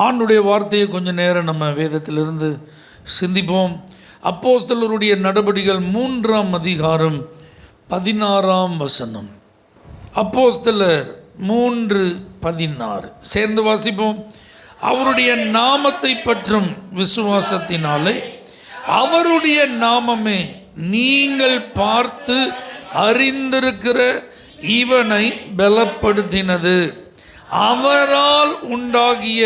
ஆண்டுடைய வார்த்தையை கொஞ்சம் நேரம் நம்ம வேதத்திலிருந்து சிந்திப்போம். அப்போஸ்தலருடைய நடபடிகள் 3ஆம் அதிகாரம் 16ஆம் வசனம். அப்போஸ்தலர் 3:16 சேர்ந்து வாசிப்போம். அவருடைய நாமத்தை பற்றும் விசுவாசத்தினாலே அவருடைய நாமமே நீங்கள் பார்த்து அறிந்திருக்கிற இவனை பலப்படுத்தினது. அவரால் உண்டாகிய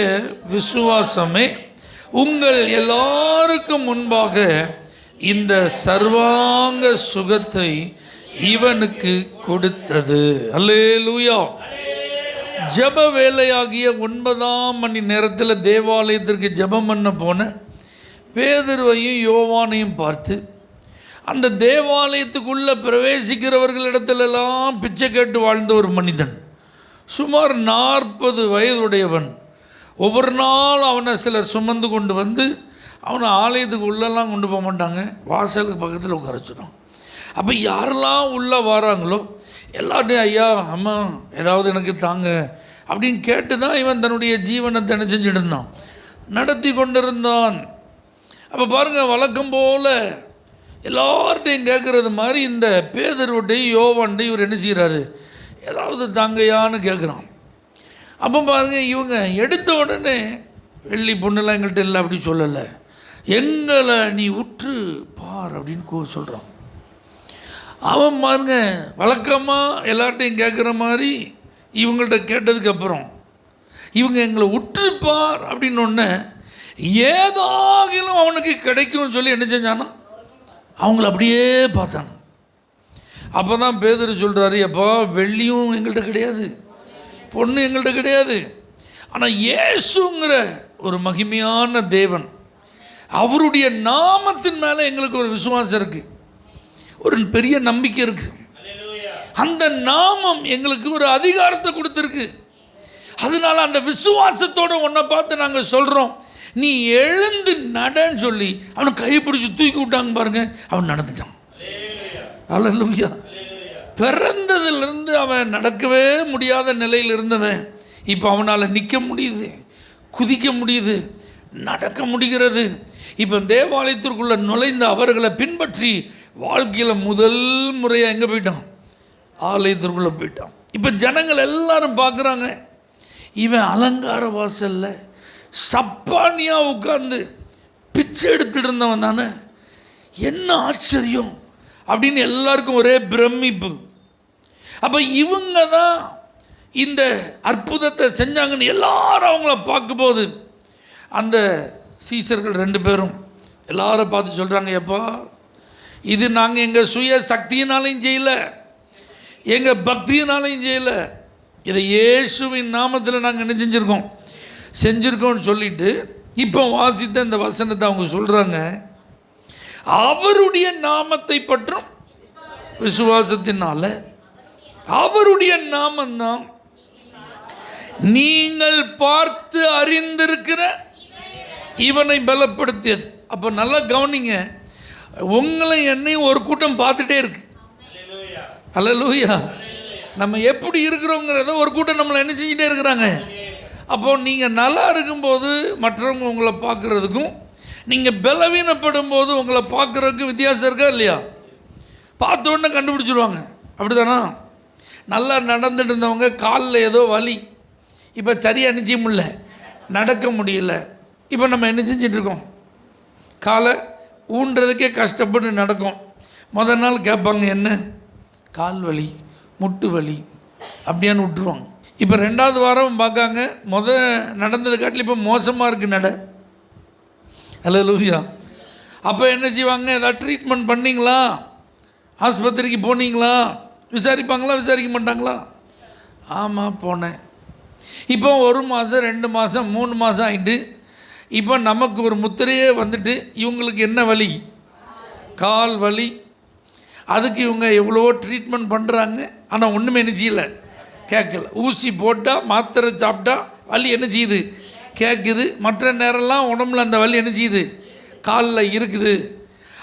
விசுவாசமே உங்கள் எல்லாருக்கும் முன்பாக இந்த சர்வாங்க சுகத்தை இவனுக்கு கொடுத்தது. அல்லேலூயா. ஜெப வேலையாகிய 9ஆம் மணி நேரத்தில் தேவாலயத்திற்கு ஜெபம் பண்ண போன பேதுருவையும் யோவானையும் பார்த்து அந்த தேவாலயத்துக்குள்ளே பிரவேசிக்கிறவர்களிடத்திலெல்லாம் பிச்சை கேட்டு வாழ்ந்த ஒரு மனிதன், சுமார் 40 வயதுடையவன். ஒவ்வொரு நாள் அவனை சிலர் சுமந்து கொண்டு வந்து அவனை ஆலயத்துக்கு உள்ளெல்லாம் கொண்டு போக மாட்டாங்க, வாசலுக்கு பக்கத்தில் உட்கார வச்சிடும். அப்போ யாரெல்லாம் உள்ளே வராங்களோ எல்லாத்தையும் ஐயா அம்மா ஏதாவது எனக்கு தாங்க அப்படின்னு கேட்டு தான் இவன் தன்னுடைய ஜீவனை செஞ்சுட்டு இருந்தான், நடத்தி கொண்டிருந்தான். அப்போ பாருங்கள், வழக்கம் போல் எல்லார்ட்டையும் கேட்குறது மாதிரி இந்த பேதுருவட்டையும் யோவான்ட்டையும் இவர் என்ன செய்கிறாரு, ஏதாவது தாங்கையான்னு கேட்குறான். அப்போ பாருங்கள், இவங்க எடுத்த உடனே வெள்ளி பொண்ணுலாம் எங்கள்கிட்ட இல்லை அப்படி சொல்லலை, எங்களை நீ உற்று பார் அப்படின்னு சொல்கிறான். அவன் பாருங்க வழக்கமாக எல்லார்ட்டையும் கேட்குற மாதிரி இவங்கள்ட்ட கேட்டதுக்கப்புறம் இவங்க எங்களை உற்றுப்பார் அப்படின்னு ஒன்று ஏதாகிலும் அவனுக்கு கிடைக்கும்னு சொல்லி என்ன செஞ்சானா அவங்கள அப்படியே பார்த்தானு. அப்போ தான் பேதுரு சொல்கிறாரு, அப்பா வெள்ளியும் எங்கள்கிட்ட கிடையாது, பொண்ணு எங்கள்கிட்ட கிடையாது, ஆனால் இயேசுங்கிற ஒரு மகிமையான தேவன், அவருடைய நாமத்தின் மேலே எங்களுக்கு ஒரு விசுவாசம் இருக்குது, ஒரு பெரிய நம்பிக்கை இருக்குது. அந்த நாமம் எங்களுக்கு ஒரு அதிகாரத்தை கொடுத்துருக்கு. அதனால அந்த விசுவாசத்தோடு ஒன்றை பார்த்து நாங்கள் சொல்கிறோம், நீ எழுந்து நடன்னு சொல்லி அவனை கைப்பிடிச்சு தூக்கி விட்டாங்க பாருங்க, அவன் நடந்துட்டான். அல்லேலூயா. பிறந்ததிலிருந்து அவன் நடக்கவே முடியாத நிலையில் இருந்தவன் இப்போ அவனால் நிற்க முடியுது, குதிக்க முடியுது, நடக்க முடிகிறது. இப்போ தேவாலயத்திற்குள்ளே நுழைந்த அவர்களை பின்பற்றி வாழ்க்கையில் முதல் முறையாக எங்கே போயிட்டான், ஆலயத்திற்குள்ளே போயிட்டான். இப்போ ஜனங்கள் எல்லாரும் பார்க்குறாங்க, இவன் அலங்கார வாசலில் சப்பானியாக உட்கார்ந்து பிச்சை எடுத்துட்டு இருந்தவன் தானே, என்ன ஆச்சரியம் அப்படின்னு எல்லாருக்கும் ஒரே பிரமிப்பு. அப்போ இவங்க தான் இந்த அற்புதத்தை செஞ்சாங்கன்னு எல்லாரும் அவங்கள பார்க்கும்போது அந்த சீசர்கள் 2 பேரும் எல்லாரும் பார்த்து சொல்கிறாங்க, எப்பா இது நாங்கள் எங்கள் சுய சக்தியினாலையும் செய்யலை, எங்கள் பக்தியினாலையும் செய்யலை, இதை இயேசுவின் நாமத்தில் நாங்கள் என்ன செஞ்சுருக்கோம்னு சொல்லிட்டு இப்போ வாசித்த இந்த வசனத்தை அவங்க சொல்கிறாங்க. அவருடைய நாமத்தை பற்றும் விசுவாசத்தினால, அவருடைய நாமந்தான் நீங்கள் பார்த்து அறிந்திருக்கிற இவனை பலப்படுத்தியது. அப்போ நல்லா கவனிங்க, உங்களை என்னையும் ஒரு கூட்டம் பார்த்துட்டே இருக்கு. அல்லேலூயா. நம்ம எப்படி இருக்கிறோங்கிறத ஒரு கூட்டம் நம்மளை என்ன செஞ்சுட்டே இருக்கிறாங்க. அப்போது நீங்கள் நல்லா இருக்கும்போது மற்றவங்க உங்களை பார்க்குறதுக்கும் நீங்கள் பலவீனப்படும் போது உங்களை பார்க்குறதுக்கும் வித்தியாசம் இருக்கா இல்லையா? பார்த்த உடனே கண்டுபிடிச்சிடுவாங்க, அப்படி தானா? நல்லா நடந்துட்டு இருந்தவங்க காலில் ஏதோ வலி, இப்போ சரியாக நிச்சயம் முடியல, நடக்க முடியல, இப்போ நம்ம என்ன செஞ்சிட்ருக்கோம், காலை ஊன்றதுக்கே கஷ்டப்பட்டு நடக்கும். முதல் நாள் கேட்பாங்க, என்ன கால் வலி முட்டு வலி அப்படியான்னு விட்டுருவாங்க. இப்போ 2வது வாரம் பார்க்காங்க, நடந்தது காட்டில் இப்போ மோசமாக இருக்குது நட. அல்லேலூயா. அப்போ என்ன செய்வாங்க, ஏதாவது ட்ரீட்மெண்ட் பண்ணிங்களா, ஆஸ்பத்திரிக்கு போனீங்களா விசாரிப்பாங்களா, விசாரிக்க மாட்டாங்களா? ஆமாம் போனேன். இப்போ 1 மாதம் 2 மாதம் 3 மாதம் ஆகிட்டு இப்போ நமக்கு ஒரு முத்திரையே வந்துட்டு இவங்களுக்கு என்ன வலி, கால் வலி. அதுக்கு இவங்க எவ்வளவோ ட்ரீட்மெண்ட் பண்ணுறாங்க, ஆனால் ஒன்றுமே என்ன செய்யலை, கேட்கல. ஊசி போட்டால் மாத்திரை சாப்பிட்டா வலி என்ன செய்யுது, கேட்குது. மற்ற நேரம்லாம் உடம்புல அந்த வலி என்ன செய்யுது, காலில் இருக்குது.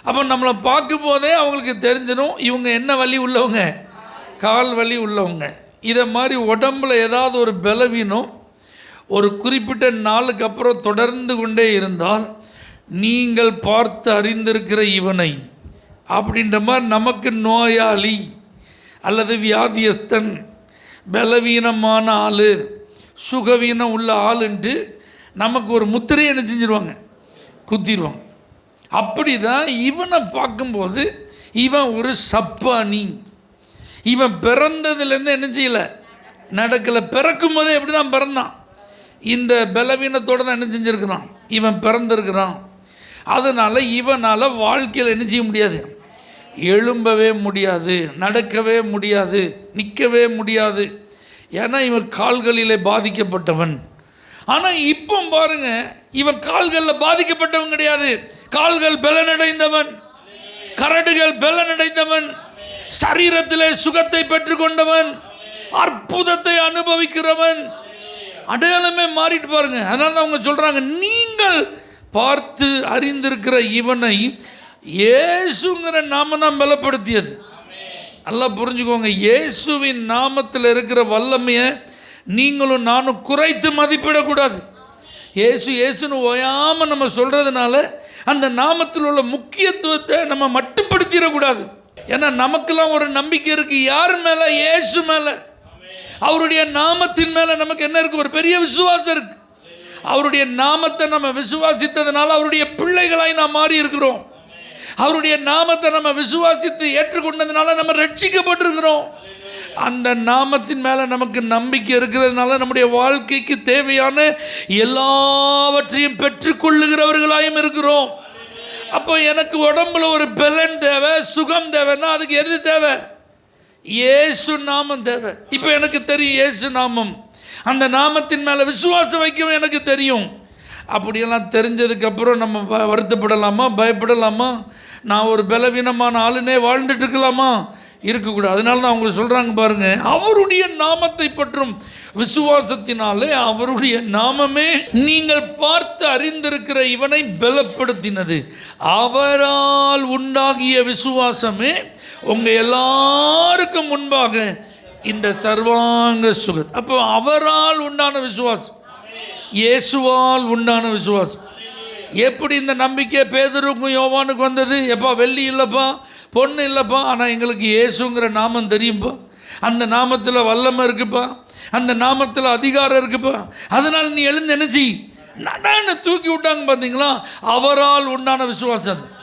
அப்போ நம்மளை பார்க்கும் போதே அவங்களுக்கு தெரிஞ்சிடும் இவங்க என்ன வலி உள்ளவங்க, கால் வலி உள்ளவங்க. இதை மாதிரி உடம்பில் ஏதாவது ஒரு பலவீனம் ஒரு குறிப்பிட்ட நாளுக்கு அப்புறம் தொடர்ந்து கொண்டே இருந்தால், நீங்கள் பார்த்து அறிந்திருக்கிற இவனை அப்படின்ற மாதிரி நமக்கு நோயாளி அல்லது வியாதியஸ்தன், பலவீனமான ஆள், சுகவீனம் உள்ள ஆளுன்ட்டு நமக்கு ஒரு முத்திரையை என்ன செஞ்சிருவாங்க, குத்திடுவாங்க. அப்படி தான் இவனை பார்க்கும்போது இவன் ஒரு சப்பானி, இவன் பிறந்ததுலேருந்து என்ன செய்யலை, நடக்கலை. பிறக்கும் போதே எப்படி தான் பிறந்தான், இந்த பலவீனத்தோடு தான் என்ன செஞ்சுருக்கிறான், இவன் பிறந்திருக்கிறான். அதனால் இவனால் வாழ்க்கையில் என்ன செய்ய முடியாது, எழும்பவே முடியாது, நடக்கவே முடியாது, நிற்கவே முடியாது. ஏன்னா இவன் கால்களிலே பாதிக்கப்பட்டவன். ஆனால் இப்போ பாருங்க, இவன் கால்களில் பாதிக்கப்பட்டவன் கிடையாது, கால்கள் பலனடைந்தவன், கரடுகள் பலனடைந்தவன், சரீரத்திலே சுகத்தை பெற்றுக்கொண்டவன், அற்புதத்தை அனுபவிக்கிறவன், அடையாளமே மாறிட்டு பாருங்க. அதனால தான் அவங்க சொல்றாங்க, நீங்கள் பார்த்து அறிந்திருக்கிற இவனை இயேசுங்கிற நாம தான் பலப்படுத்தியது. நல்லா புரிஞ்சுக்கோங்க, இயேசுவின் நாமத்தில் இருக்கிற வல்லமையை நீங்களும் நானும் குறைத்து மதிப்பிடக்கூடாது. இயேசு இயேசுன்னு ஓயாமல் நம்ம சொல்கிறதுனால அந்த நாமத்தில் உள்ள முக்கியத்துவத்தை நம்ம மட்டுப்படுத்திடக்கூடாது. ஏன்னா நமக்கெல்லாம் ஒரு நம்பிக்கை இருக்குது, யார் மேலே, இயேசு மேலே, அவருடைய நாமத்தின் மேலே நமக்கு என்ன இருக்குது, ஒரு பெரிய விசுவாசம் இருக்குது. அவருடைய நாமத்தை நம்ம விசுவாசித்ததுனால அவருடைய பிள்ளைகளாய் நாம் மாறி இருக்கிறோம். அவருடைய நாமத்தை நம்ம விசுவாசித்து ஏற்றுக்கொண்டதுனால நம்ம ரட்சிக்கப்பட்டிருக்கிறோம். அந்த நாமத்தின் மேலே நமக்கு நம்பிக்கை இருக்கிறதுனால நம்முடைய வாழ்க்கைக்கு தேவையான எல்லாவற்றையும் பெற்றுக்கொள்ளுகிறவர்களாயும் இருக்கிறோம். அப்போ எனக்கு உடம்புல ஒரு பலன் தேவை, சுகம் தேவைன்னா அதுக்கு எது தேவை, இயேசு நாமம் தேவை. இப்போ எனக்கு தெரியும் இயேசு நாமம், அந்த நாமத்தின் மேலே விசுவாசம் வைக்கவும் எனக்கு தெரியும். அப்படியெல்லாம் தெரிஞ்சதுக்கப்புறம் நம்ம வருத்தப்படலாமா, பயப்படலாமா, நான் ஒரு பலவீனமான ஆளுனே வாழ்ந்துட்டு இருக்கலாமா, இருக்கக்கூடாது. அதனால தான் அவங்க சொல்கிறாங்க பாருங்க, அவருடைய நாமத்தை பற்றும் விசுவாசத்தினாலே அவருடைய நாமமே நீங்கள் பார்த்து அறிந்திருக்கிற இவனை பலப்படுத்தினது, அவரால் உண்டாகிய விசுவாசமே உங்கள் எல்லாருக்கும் முன்பாக இந்த சர்வாங்க சுகம். அப்போ அவரால் உண்டான விசுவாசம், இயேசுவால் உண்டான விசுவாசம். எப்படி இந்த நம்பிக்கை பேதுருக்கும் யோவானுக்கும் வந்தது, எப்பா வெள்ளி இல்லைப்பா, பொண்ணு இல்லைப்பா, ஆனால் எங்களுக்கு இயேசுங்கிற நாமம் தெரியும்ப்பா, அந்த நாமத்தில் வல்லமை இருக்குப்பா, அந்த நாமத்தில் அதிகாரம் இருக்குப்பா, அதனால் நீ எழுந்து நினைச்சி நடன்னு தூக்கி விட்டாங்க. பார்த்தீங்களா, அவரால் உண்டான விசுவாசம். அது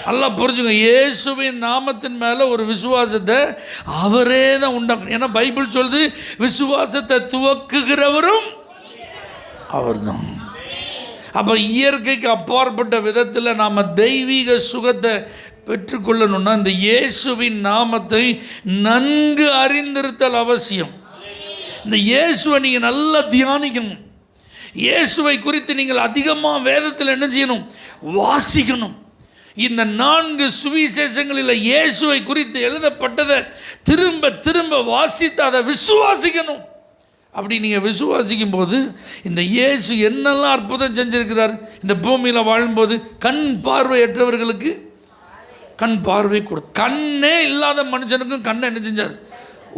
நல்லா புரிஞ்சுங்க, இயேசுவின் நாமத்தின் மேலே ஒரு விசுவாசத்தை அவரே தான் உண்டாக்கணும். ஏன்னா பைபிள் சொல்லுது, விசுவாசத்தை துவக்குகிறவரும் அவர் தான். அப்போ இயற்கைக்கு அப்பாற்பட்ட விதத்தில் நாம் தெய்வீக சுகத்தை பெற்றுக்கொள்ளணும்னா இந்த இயேசுவின் நாமத்தை நன்கு அறிந்திருத்தல் அவசியம். இந்த இயேசுவை நீங்கள் நல்லா தியானிக்கணும். இயேசுவை குறித்து நீங்கள் அதிகமாக வேதத்தில் என்ன செய்யணும், வாசிக்கணும். இந்த 4 சுவிசேஷங்களில் இயேசுவை குறித்து எழுதப்பட்டதை திரும்ப திரும்ப வாசித்து அதை விசுவாசிக்கணும். அப்படி நீங்கள் விசுவாசிக்கும் போது இந்த இயேசு என்னெல்லாம் அற்புதம் செஞ்சிருக்கிறார், இந்த பூமியில் வாழும்போது கண் பார்வையற்றவர்களுக்கு கண் பார்வை கொடுத்தார், கண்ணே இல்லாத மனுஷனுக்கும் கண்ணை என்ன செஞ்சார்,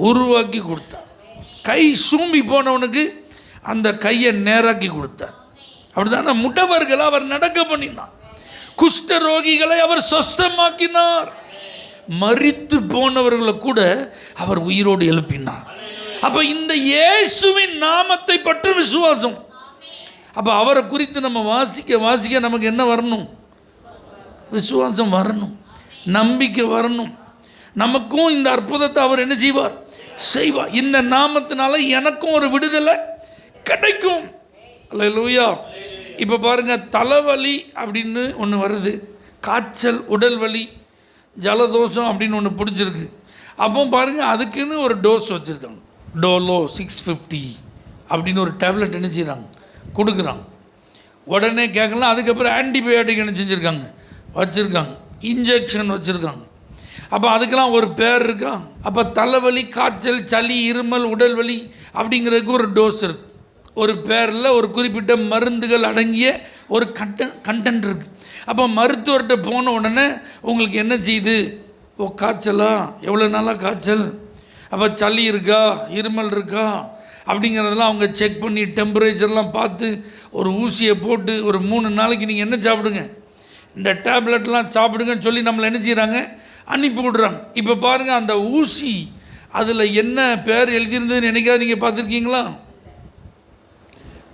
உருவாக்கி கொடுத்தார், கை சூம்பி போனவனுக்கு அந்த கையை நேராக்கி கொடுத்தார். அப்படிதான் முடவர்களை அவர் நடக்க பண்ணினார், குஷ்ட ரோகிகளை அவர் சொஸ்தமாக்கினார், மரித்து போனவர்களை கூட அவர் உயிரோடு எழுப்பினார். அப்போ இந்த இயேசுவின் நாமத்தை பற்றி விசுவாசம். அப்போ அவரை குறித்து நம்ம வாசிக்க வாசிக்க நமக்கு என்ன வரணும், விசுவாசம் வரணும், நம்பிக்கை வரணும். நமக்கும் இந்த அற்புதத்தை அவர் என்ன செய்வார், செய்வார். இந்த நாமத்தினால எனக்கும் ஒரு விடுதலை கிடைக்கும். அல்லேலூயா. இப்போ பாருங்கள், தலைவலி அப்படின்னு ஒன்று வருது, காய்ச்சல், உடல் வலி, ஜலதோஷம் அப்படின்னு ஒன்று பிடிச்சிருக்கு. அப்போ பாருங்கள், அதுக்குன்னு ஒரு டோஸ் வச்சுருக்காங்க, டோலோ 650 அப்படின்னு ஒரு டேப்லெட் என்ன செய்கிறாங்க, கொடுக்குறாங்க. உடனே கேட்கலாம். அதுக்கப்புறம் ஆன்டிபயோட்டிக் என்ன செஞ்சுருக்காங்க, வச்சுருக்காங்க, இன்ஜெக்ஷன் வச்சுருக்காங்க. அப்போ அதுக்கெல்லாம் ஒரு பேர் இருக்கா. அப்போ தலைவலி, காய்ச்சல், சளி, இருமல், உடல் வலி அப்படிங்கிறதுக்கு ஒரு டோஸ் இருக்குது, ஒரு பேரில் ஒரு குறிப்பிட்ட மருந்துகள் அடங்கிய ஒரு கண்டென்ட் இருக்குது. அப்போ மருத்துவர்கிட்ட போன உடனே உங்களுக்கு என்ன செய்யுது, காய்ச்சலா, எவ்வளோ நாளாக காய்ச்சல், அப்போ சளி இருக்கா, இருமல் இருக்கா, அப்படிங்கிறதெல்லாம் அவங்க செக் பண்ணி டெம்பரேச்சர்லாம் பார்த்து ஒரு ஊசியை போட்டு ஒரு 3 நாளைக்கு நீங்கள் என்ன சாப்பிடுங்க, இந்த டேப்லெட்லாம் சாப்பிடுங்கன்னு சொல்லி நம்மளை என்ன செய்கிறாங்க, அனுப்பி விடுறாங்க. இப்போ பாருங்கள், அந்த ஊசி அதில் என்ன பேர் எழுதியிருந்ததுன்னு என்னைக்காவது நீங்கள் பார்த்துருக்கீங்களா?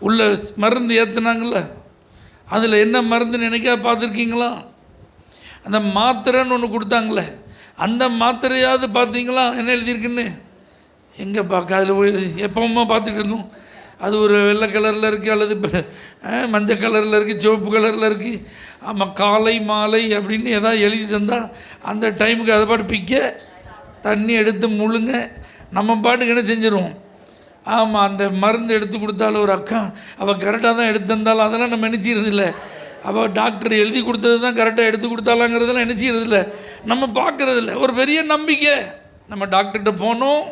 உள்ள மருந்து ஏற்றுனாங்கள, அதில் என்ன மருந்துன்னு என்னைக்காவது பார்த்துருக்கீங்களா? அந்த மாத்திரைன்னு ஒன்று கொடுத்தாங்களே, அந்த மாத்திரையாவது பார்த்தீங்களா என்ன எழுதியிருக்குன்னு? எங்கே பார்க்க, அதில் எப்பவுமே பார்த்துட்டு இருக்கோம். அது ஒரு வெள்ளை கலரில் இருக்குது, அல்லது மஞ்சள் கலரில் இருக்குது, சிவப்பு கலரில் இருக்குது. ஆமாம், காலை மாலை அப்படின்னு எதாவது எழுதி தந்தால் அந்த டைமுக்கு அதை பாட்டு பிக்க தண்ணி எடுத்து முழுங்க நம்ம பாட்டுக்கு என்ன செஞ்சிடுவோம். ஆமாம், அந்த மருந்து எடுத்து கொடுத்தாலும் ஒரு அக்கா அவள் கரெக்டாக தான் எடுத்து தந்தாலும் அதெல்லாம் நம்ம நினச்சிடுறதில்ல. அவள் டாக்டர் எழுதி கொடுத்தது தான் கரெக்டாக எடுத்து கொடுத்தாலாங்கிறதெல்லாம் நினச்சிடுறதில்ல, நம்ம பார்க்குறதில்ல. ஒரு பெரிய நம்பிக்கை. நம்ம டாக்டர்கிட்ட போனோம்,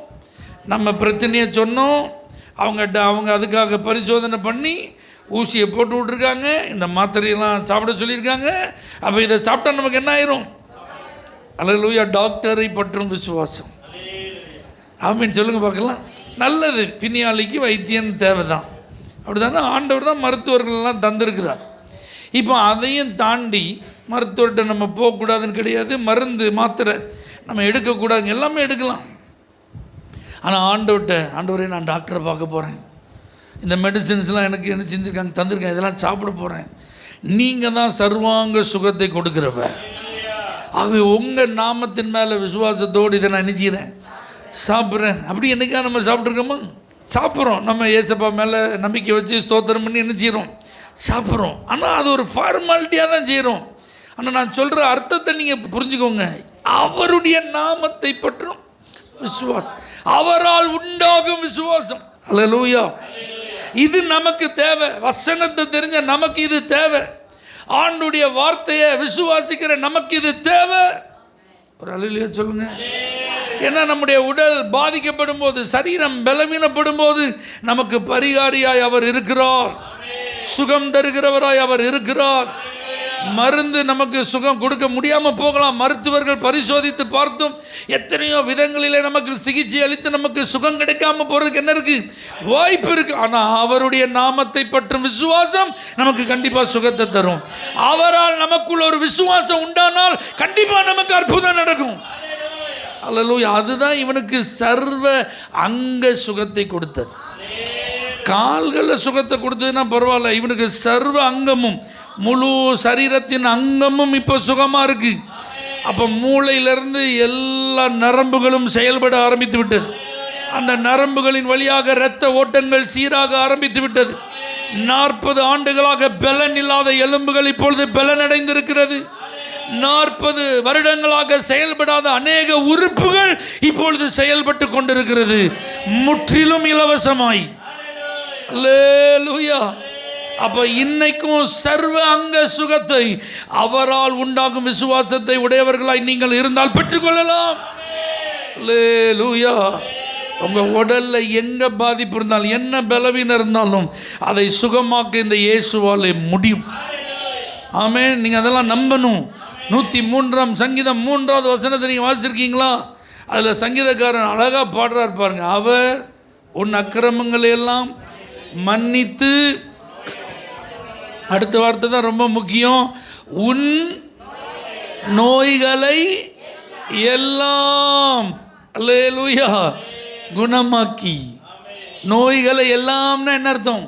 நம்ம பிரச்சனையை சொன்னோம், அவங்க அதுக்காக பரிசோதனை பண்ணி ஊசியை போட்டு விட்ருக்காங்க, இந்த மாத்திரையெல்லாம் சாப்பிட சொல்லியிருக்காங்க. அப்போ இதை சாப்பிட்டா நமக்கு என்ன ஆயிரும்? அல்லேலூயா. டாக்டரை பற்றும் விசுவாசம். ஆமீன் சொல்லுங்கள் பார்க்கலாம். நல்லது, பிணியாளிக்கு வைத்தியன் தேவை தான், அப்படி தானே ஆண்டவர் தான் மருத்துவர்கள்லாம் தந்திருக்கிறார். இப்போ அதையும் தாண்டி மருத்துவர்கிட்ட நம்ம போகக்கூடாதுன்னு கிடையாது, மருந்து மாத்திரை நம்ம எடுக்கக்கூடாது, எல்லாமே எடுக்கலாம். ஆனால் ஆண்டவரே நான் டாக்டரை பார்க்க போகிறேன், இந்த மெடிசின்ஸ்லாம் எனக்கு என்ன செஞ்சுருக்காங்க, தந்திருக்காங்க, இதெல்லாம் சாப்பிட போகிறேன். நீங்கள் தான் சர்வாங்க சுகத்தை கொடுக்குறவ. ஆகவே உங்கள் நாமத்தின் மேலே விசுவாசத்தோடு இதை நான் நினைச்சிக்கிறேன், சாப்பிட்றேன். அப்படி என்னைக்கா நம்ம சாப்பிட்ருக்கோமா? சாப்பிட்றோம். நம்ம ஏசப்பா மேலே நம்பிக்கை வச்சு ஸ்தோத்திரம் பண்ணி என்ன செய்கிறோம், சாப்பிட்றோம். ஆனால் அது ஒரு ஃபார்மாலிட்டியாக தான் செய்கிறோம். ஆனால் நான் சொல்கிற அர்த்தத்தை நீங்கள் புரிஞ்சுக்கோங்க. அவருடைய நாமத்தை பற்றும் விசுவாசம், அவரால் உண்டாகும் விசுவாசம். அல்லேலூயா. இது நமக்கு தேவை. வசனத்தை தெரிஞ்ச நமக்கு இது தேவை. ஆண்டுடைய வார்த்தையை விசுவாசிக்கிற நமக்கு இது தேவை. ஒரு அல்லேலூயா சொல்லுங்க. ஏன்னா நம்முடைய உடல் பாதிக்கப்படும் போது, சரீரம் பலவீனப்படும் போது நமக்கு பரிகாரியாய் அவர் இருக்கிறார், சுகம் தருகிறவராய் அவர் இருக்கிறார். மருந்து நமக்கு சுகம் கொடுக்க முடியாமல் போகலாம். மருத்துவர்கள் பரிசோதித்து பார்த்தும் எத்தனையோ விதங்களிலே நமக்கு சிகிச்சை அளித்து நமக்கு சுகம் கிடைக்காம போகிறதுக்கு என்ன இருக்குது, வாய்ப்பு இருக்குது. ஆனால் அவருடைய நாமத்தை பற்றும் விசுவாசம் நமக்கு கண்டிப்பாக சுகத்தை தரும். அவரால் நமக்குள்ள ஒரு விசுவாசம் உண்டானால் கண்டிப்பாக நமக்கு அற்புதம் நடக்கும். அல்லேலூயா. அதுதான் இவனுக்கு சர்வ அங்க சுகத்தை கொடுத்தது. கால்களில் சுகத்தை கொடுத்ததுன்னா பரவாயில்ல, இவனுக்கு சர்வ அங்கமும் முழு சரீரத்தின் அங்கமும் இப்போ சுகமாக இருக்குது. அப்போ மூளையிலிருந்து எல்லா நரம்புகளும் செயல்பட ஆரம்பித்து விட்டது. அந்த நரம்புகளின் வழியாக இரத்த ஓட்டங்கள் சீராக ஆரம்பித்து விட்டது. 40 ஆண்டுகளாக பலன் இல்லாத எலும்புகள் இப்பொழுது பலனடைந்திருக்கிறது. 40 வருடங்களாக செயல்படாத அநேக உறுப்புகள் இப்பொழுது செயல்பட்டு கொண்டிருக்கிறது, முற்றிலும் இலவசமாய். அல்லேலூயா. அப்போ இன்னைக்கும் சர்வ அங்க சுகத்தை அவரால் உண்டாகும் விசுவாசத்தை உடையவர்களாய் நீங்கள் இருந்தால் பெற்றுக்கொள்ளலாம். அல்லேலூயா. உங்கள் உடலில் எங்கே பாதிப்பு இருந்தாலும், என்ன பலவீனம் இருந்தாலும் அதை சுகமாக்க இந்த இயேசுவாலே முடியும். ஆமென். நீங்கள் அதெல்லாம் நம்பணும். 103ஆம் சங்கீதம் 3வது வசனத்தை நீங்கள் வாசிச்சிருக்கீங்களா? அதில் சங்கீதக்காரன் அழகாக பாடுறார் பாருங்க. அவர் உன் அக்கிரமங்களை எல்லாம் மன்னித்து, அடுத்த வார்த்தை தான் ரொம்ப முக்கியம், உன் நோய்களை எல்லாம் அல்லேலூயா குணமாக்கி. நோய்களை எல்லாம்னா என்ன அர்த்தம்?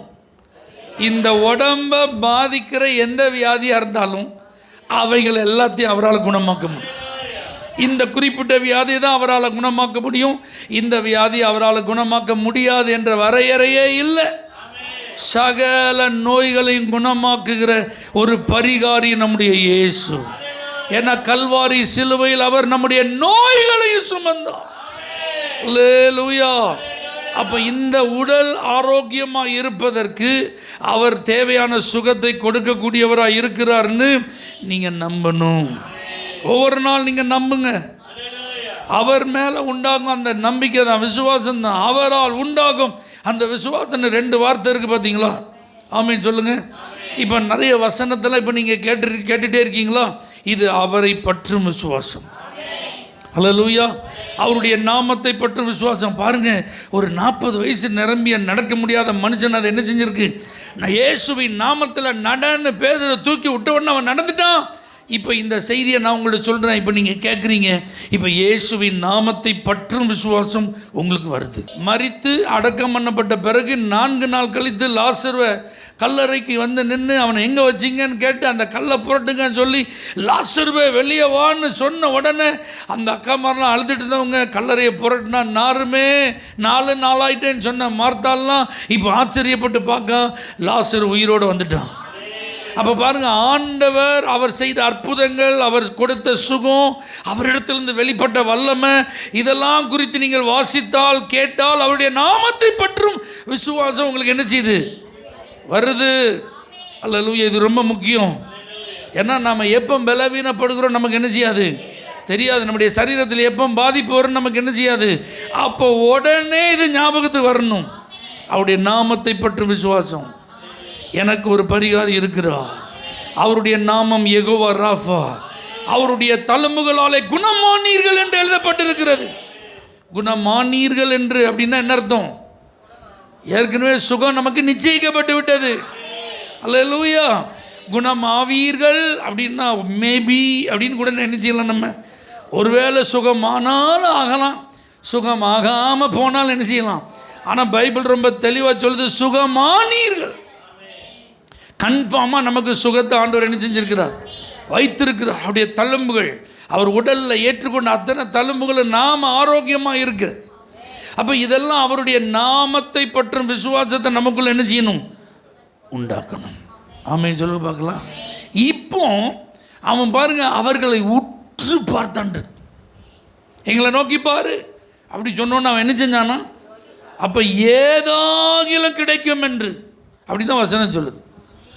இந்த உடம்பை பாதிக்கிற எந்த வியாதியாக இருந்தாலும் அவைகள் எல்லாத்தையும் அவரால் குணமாக்க முடியும். இந்த குறிப்பிட்ட வியாதியை தான் அவரால் குணமாக்க முடியும், இந்த வியாதி அவரால் குணமாக்க முடியாது என்ற வரையறையே இல்லை. சகல நோய்களையும் குணமாக்குகிற ஒரு பரிகாரி நம்முடைய இயேசு. ஏன்னா கல்வாரி சிலுவையில் அவர் நம்முடைய நோய்களையும் சுமந்தார். அல்லேலூயா. அப்போ இந்த உடல் ஆரோக்கியமாக இருப்பதற்கு அவர் தேவையான சுகத்தை கொடுக்கக்கூடியவராக இருக்கிறார்னு நீங்கள் நம்பணும். ஒவ்வொரு நாள் நீங்கள் நம்புங்க. அவர் மேலே உண்டாகும் அந்த நம்பிக்கை தான், விசுவாசம் தான். அவரால் உண்டாகும் அந்த விசுவாசம். 2 வார்த்தை இருக்குது பார்த்தீங்களா? ஆமீன் சொல்லுங்கள். இப்போ நிறைய வசனத்தில் இப்போ நீங்கள் கேட்டுகிட்டே இருக்கீங்களா? இது அவரை பற்றும் விசுவாசம். அல்லேலூயா. அவருடைய நாமத்தை பற்றி விசுவாசம். பாருங்க, ஒரு 40 வயசு நிரம்பிய நடக்க முடியாத மனுஷன் அதை என்ன செஞ்சிருக்கு? நான் இயேசுவின் நாமத்தில் நடன்னு பேதுரு தூக்கி விட்ட உடனே அவன் நடந்துட்டான். இப்போ இந்த செய்தியை நான் உங்கள்ட்ட சொல்கிறேன். இப்போ நீங்கள் கேட்குறீங்க, இப்போ இயேசுவின் நாமத்தை பற்றும் விசுவாசம் உங்களுக்கு வருது. மரித்து அடக்கம் பண்ணப்பட்ட பிறகு 4 நாள் கழித்து லாசருவை கல்லறைக்கு வந்து நின்று அவனை எங்கே வச்சிங்கன்னு கேட்டு அந்த கல்லை புரட்டுங்கன்னு சொல்லி லாசருவே வெளியே வான்னு சொன்ன உடனே அந்த அக்காமாரெலாம் அழுதுட்டு இருந்தவங்க கல்லறையை புரட்டுனா நாருமே 4 நாளாயிட்டேன்னு சொன்ன மார்த்தாலாம் இப்போ ஆச்சரியப்பட்டு பார்க்க லாசரு உயிரோடு வந்துட்டான். அப்போ பாருங்கள், ஆண்டவர் அவர் செய்த அற்புதங்கள், அவர் கொடுத்த சுகம், அவரிடத்திலிருந்து வெளிப்பட்ட வல்லமை, இதெல்லாம் குறித்து நீங்கள் வாசித்தால் கேட்டால் அவருடைய நாமத்தை பற்றும் விசுவாசம் உங்களுக்கு என்ன செய்யுது? வருது. அல்லேலூயா. இது ரொம்ப முக்கியம். ஏன்னா நாம் எப்போ பலவீனப்படுகிறோம் நமக்கு என்ன செய்யாது? தெரியாது. நம்முடைய சரீரத்தில் எப்போ பாதிப்பு வரும் நமக்கு என்ன செய்யாது? அப்போ உடனே இது ஞாபகத்துக்கு வரணும். அவருடைய நாமத்தை பற்றும் விசுவாசம். எனக்கு ஒரு பரிகாரம் இருக்கிறார். அவருடைய நாமம் யெகோவா ராஃபா. அவருடைய தழும்புகளாலே குணமானீர்கள் என்று எழுதப்பட்டிருக்கிறது. குணமானீர்கள் என்று அப்படின்னா என்ன அர்த்தம்? ஏற்கனவே சுகம் நமக்கு நிச்சயிக்கப்பட்டு விட்டது. அல்லேலூயா. குணமாவீர்கள் அப்படின்னா மேபி அப்படின்னு கூட நினைச்சிடலாம். நம்ம ஒருவேளை சுகமானாலும் ஆகலாம், சுகம் ஆகாமல் போனாலும் என்ன செய்யலாம். ஆனால் பைபிள் ரொம்ப தெளிவாக சொல்லுது, சுகமானீர்கள். கன்ஃபார்மாக நமக்கு சுகத்தை ஆண்டவர் என்ன செஞ்சிருக்கிறார்? வைத்திருக்கிறார். அவருடைய தழும்புகள், அவர் உடலில் ஏற்றுக்கொண்ட அத்தனை தழும்புகளும் நாம் ஆரோக்கியமாக இருக்கு. அப்போ இதெல்லாம் அவருடைய நாமத்தை பற்றும் விசுவாசத்தை நமக்குள்ள என்ன செய்யணும்? உண்டாக்கணும். ஆமென் சொல்லுங்க பார்க்கலாம். இப்போ அவன் பாருங்க, அவர்களை உற்று பார்த்தான். எங்களை நோக்கி பாரு அப்படி சொன்னோன்னு அவன் என்ன செஞ்சானா? அப்போ ஏதாகிலும் கிடைக்கும் என்று அப்படி தான் வசனம் சொல்லுது.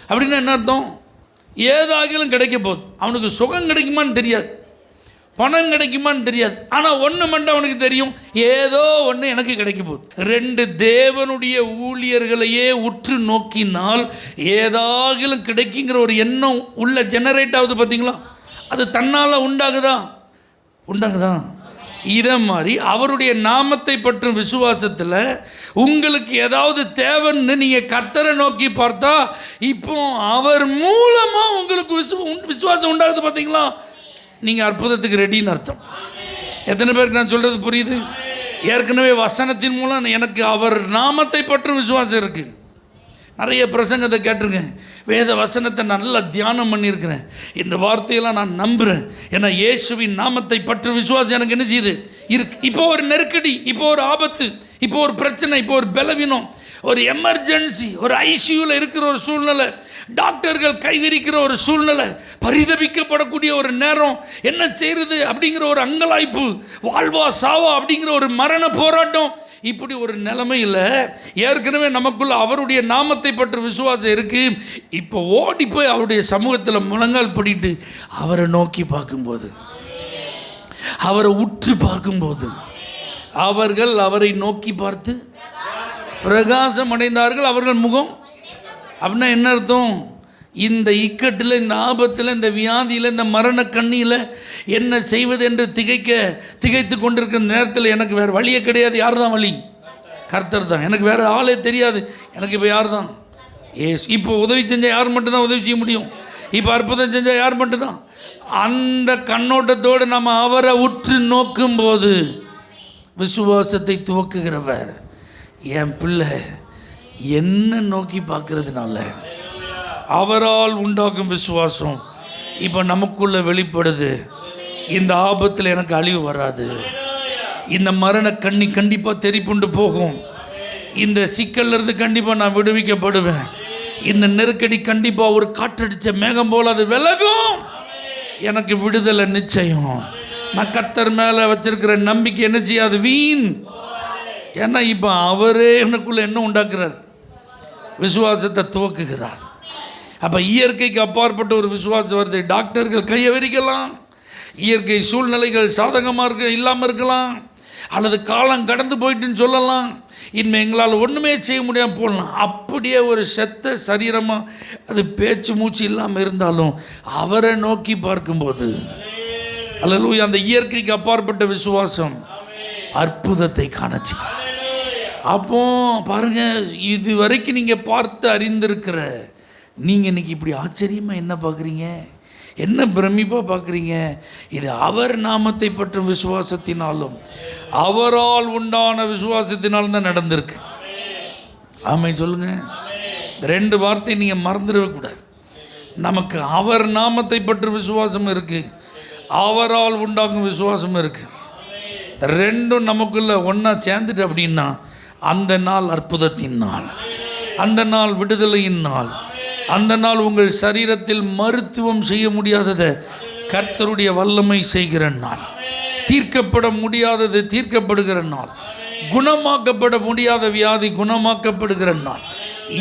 அப்படின்னா என்ன அர்த்தம்? ஏதாகிலும் கிடைக்க போகுது. அவனுக்கு சுகம் கிடைக்குமான்னு தெரியாது, பணம் கிடைக்குமான்னு தெரியாது. ஆனால் ஒன்று மட்டும் அவனுக்கு தெரியும், ஏதோ ஒன்று எனக்கு கிடைக்க போகுது. 2 தேவனுடைய ஊழியர்களையே உற்று நோக்கினால் ஏதாகிலும் கிடைக்குங்கிற ஒரு எண்ணம் உள்ள ஜெனரேட் ஆகுது. பார்த்தீங்களா? அது தன்னால் உண்டாகுதா? இதை மாதிரி அவருடைய நாமத்தை பற்றும் விசுவாசத்தில் உங்களுக்கு ஏதாவது தேவைன்னு நீங்கள் கர்த்தரை நோக்கி பார்த்தா இப்போ அவர் மூலமாக உங்களுக்கு விசுவாசம் உண்டாகுது. பார்த்தீங்களா? நீங்கள் அற்புதத்துக்கு ரெடின்னு அர்த்தம். எத்தனை பேருக்கு நான் சொல்கிறது புரியுது? ஏற்கனவே வசனத்தின் மூலம் எனக்கு அவர் நாமத்தை பற்றும் விசுவாசம் இருக்குது. நிறைய பிரசங்கத்தை கேட்டிருக்கேன், வேத வசனத்தை நல்லா தியானம் பண்ணியிருக்கிறேன். இந்த வார்த்தையெல்லாம் நான் நம்புகிறேன். ஏன்னா இயேசுவின் நாமத்தை பற்று விசுவாசம் எனக்கு என்ன செய்யுது? இருக்கு. இப்போ ஒரு நெருக்கடி, இப்போ ஒரு ஆபத்து, இப்போ ஒரு பிரச்சனை, இப்போ ஒரு பலவீனம், ஒரு எமர்ஜென்சி, ஒரு ஐசியூவில் இருக்கிற ஒரு சூழ்நிலை, டாக்டர்கள் கைவிரிக்கிற ஒரு சூழ்நிலை, பரிதபிக்கப்படக்கூடிய ஒரு நேரம், என்ன செய்கிறது அப்படிங்கிற ஒரு அங்கலாய்ப்பு, வாழ்வா சாவா அப்படிங்கிற ஒரு மரண போராட்டம், இப்படி ஒரு நிலைமையில் ஏற்கனவே நமக்குள்ள அவருடைய நாமத்தை பற்றி விசுவாசம் இருக்குது. இப்போ ஓடி போய் அவருடைய சமூகத்தில் முழங்கால் படிட்டு அவரை நோக்கி பார்க்கும்போது, அவரை உற்று பார்க்கும்போது, அவர்கள் அவரை நோக்கி பார்த்து பிரகாசம் அடைந்தார்கள். அவர்கள் முகம் அப்படின்னா என்ன அர்த்தம்? இந்த இக்கட்டில், இந்த ஆபத்தில், இந்த வியாதியில், இந்த மரண கண்ணியில் என்ன செய்வது என்று திகைத்து கொண்டிருக்கிற நேரத்தில் எனக்கு வேறு வழியே கிடையாது. யார் தான் வழி? கர்த்தர் தான். எனக்கு வேறு ஆளே தெரியாது. எனக்கு இப்போ யார் தான்? ஏசு. இப்போ உதவி செஞ்சால் யார் மட்டும்தான் உதவி செய்ய முடியும்? இப்போ அற்புதம் செஞ்சால் யார் மட்டும்தான்? அந்த கண்ணோட்டத்தோடு நம்ம அவரை உற்று நோக்கும்போது விசுவாசத்தை துவக்குகிறவர் என் பிள்ளை என்ன நோக்கி பார்க்கறதுனால அவரால் உண்டாகும் விசுவாசம் இப்போ நமக்குள்ள வெளிப்படுது. இந்த ஆபத்தில் எனக்கு அழிவு வராது, இந்த மரண கண்ணி கண்டிப்பாக தெரிப்புண்டு போகும், இந்த சிக்கல்லிருந்து கண்டிப்பாக நான் விடுவிக்கப்படுவேன், இந்த நெருக்கடி கண்டிப்பாக ஒரு காற்றடித்த மேகம் போல் அது விலகும், எனக்கு விடுதலை நிச்சயம். நான் கர்த்தர் மேலே வச்சிருக்கிற நம்பிக்கை என்ன செய்யாது? வீண். ஏன்னா இப்போ அவரே எனக்குள்ளே என்ன உண்டாக்குறார்? விசுவாசத்தை துவக்குகிறார். அப்போ இயற்கைக்கு அப்பாற்பட்ட ஒரு விசுவாசம் வருது. டாக்டர்கள் கையை விரிக்கலாம், இயற்கை சூழ்நிலைகள் சாதகமாக இல்லாமல் இருக்கலாம், அல்லது காலம் கடந்து போயிட்டுன்னு சொல்லலாம், இனிமேல் எங்களால் ஒன்றுமே செய்ய முடியாமல் போடலாம். அப்படியே ஒரு செத்த சரீரமாக அது பேச்சு மூச்சு இல்லாமல் இருந்தாலும் அவரை நோக்கி பார்க்கும்போது, அல்லேலூயா. அந்த இயற்கைக்கு அப்பாற்பட்ட விசுவாசம் அற்புதத்தை காணச்சு. அப்போ பாருங்க, இது வரைக்கும் நீங்கள் பார்த்து அறிந்திருக்கிற நீங்கள் இன்னைக்கு இப்படி ஆச்சரியமாக என்ன பார்க்குறீங்க, என்ன பிரமிப்பாக பார்க்குறீங்க? இது அவர் நாமத்தை பற்றும் விசுவாசத்தினாலும் அவரால் உண்டான விசுவாசத்தினாலும் தான் நடந்திருக்கு. ஆமென் சொல்லுங்க. ரெண்டு வார்த்தை நீங்கள் மறந்துடக்கூடாது. நமக்கு அவர் நாமத்தை பற்றி விசுவாசம் இருக்குது, அவரால் உண்டாகும் விசுவாசம் இருக்குது. ரெண்டும் நமக்குள்ள ஒன்றா சேர்ந்துட்டு அப்படின்னா அந்த நாள் அற்புதத்தின் நாள், அந்த நாள் விடுதலையின் நாள், அந்த நாள் உங்கள் சரீரத்தில் மருத்துவம் செய்ய முடியாததை கர்த்தருடைய வல்லமை செய்கிற நாள், தீர்க்கப்பட முடியாதது தீர்க்கப்படுகிற நாள், குணமாக்கப்பட முடியாத வியாதி குணமாக்கப்படுகிற நாள்,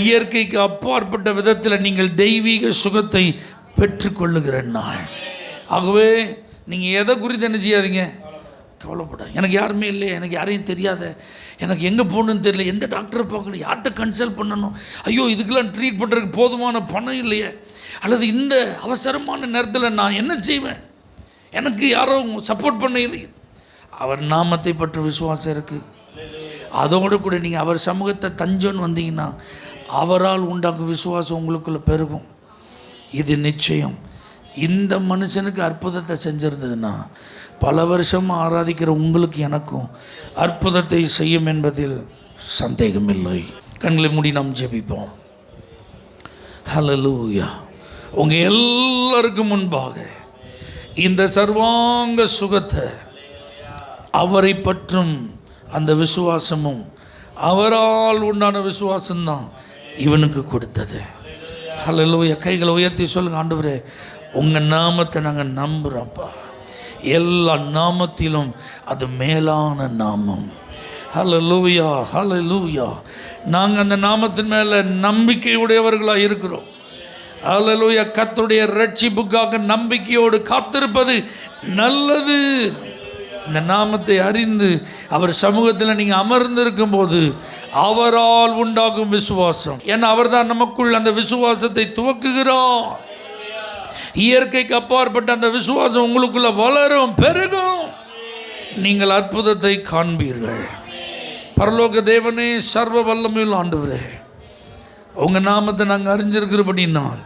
இயற்கைக்கு அப்பாற்பட்ட விதத்தில் நீங்கள் தெய்வீக சுகத்தை பெற்றுக்கொள்ளுகிற நாள். ஆகவே நீங்கள் எதை குறித்து என்ன செய்யாதீங்க, கவலைப்பட. எனக்கு யாருமே இல்லையே, எனக்கு யாரையும் தெரியாத, எனக்கு எங்கே போகணுன்னு தெரியல, எந்த டாக்டரை பார்க்கணும், யார்கிட்ட கன்சல்ட் பண்ணணும், ஐயோ இதுக்கெல்லாம் ட்ரீட் பண்ணுறதுக்கு போதுமான பணம் இல்லையே, அல்லது இந்த அவசரமான நேரத்தில் நான் என்ன செய்வேன், எனக்கு யாரும் சப்போர்ட் பண்ண இல்லை. அவர் நாமத்தை பற்றி விசுவாசம் இருக்குது. அதோடு கூட நீங்கள் அவர் சமூகத்தை தஞ்சோன்னு வந்தீங்கன்னா அவரால் உண்டாக்கும் விசுவாசம் உங்களுக்குள்ளே பெருகும். இது நிச்சயம். இந்த மனுஷனுக்கு அற்புதத்தை செஞ்சிருந்ததுன்னா பல வருஷமாக ஆராதிக்கிற உங்களுக்கு எனக்கும் அற்புதத்தை செய்யும் என்பதில் சந்தேகமில்லை. கண்களை மூடி நாம் ஜெபிப்போம். ஹல்லேலூயா. உங்கள் எல்லாருக்கும் முன்பாக இந்த சர்வாங்க சுகத்தை அவரை பற்றும் அந்த விசுவாசமும் அவரால் உண்டான விசுவாசம்தான் இவனுக்கு கொடுத்தது. ஹல்லேலூயா. கைகளை உயர்த்தி சொல்லுங்க, ஆண்டவரே உங்கள் நாமத்தை நாங்கள் நம்புகிறோம்ப்பா. எல்லா நாமத்திலும் அது மேலான நாமம். ஹல்லேலூயா, ஹல்லேலூயா. நாங்கள் அந்த நாமத்தின் மேலே நம்பிக்கையுடையவர்களாக இருக்கிறோம். ஹல்லேலூயா. கர்த்தருடைய ரட்சிப்புக்காக நம்பிக்கையோடு காத்திருப்பது நல்லது. இந்த நாமத்தை அறிந்து அவர் சமூகத்தில் நீங்கள் அமர்ந்திருக்கும் போது அவரால் உண்டாகும் விசுவாசம், ஏன்னா அவர் தான் நமக்குள் அந்த விசுவாசத்தை துவக்குகிறார். இயற்கைக்கு அப்பாற்பட்ட அந்த விசுவாசம் உங்களுக்குள்ள வளரும், பெருகும். நீங்கள் அற்புதத்தை காண்பீர்கள். பரலோக தேவனே, சர்வ வல்லமையுள்ள ஆண்டவரே, உங்கள் நாமத்தை நாங்கள் அறிஞ்சிருக்கிறபடினால்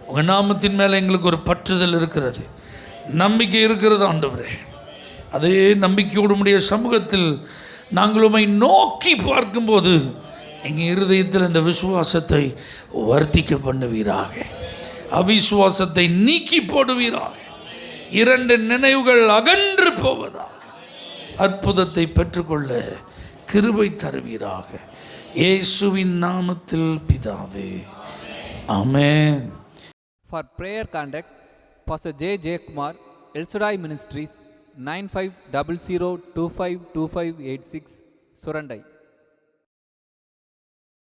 உங்கள் நாமத்தின் மேலே எங்களுக்கு ஒரு பற்றுதல் இருக்கிறது, நம்பிக்கை இருக்கிறது ஆண்டவரே. அதே நம்பிக்கையோடு உடைய சமூகத்தில் நாங்கள் உம்மை நோக்கி பார்க்கும்போது எங்கள் இருதயத்தில் இந்த விசுவாசத்தை வர்த்திக்க பண்ணுவீராக, அவிசுவாசத்தை நீக்கி போடுவீராக, இரண்டு நினைவுகள் அகன்று போவதாக, அற்புதத்தை பெற்றுக்கொள்ள கிருபை தருவீராக. இயேசுவின் நாமத்தில் பிதாவே, ஆமென். For prayer contact, Pastor J. Kumar, El Shaddai Ministries, 9500252586, Surandai.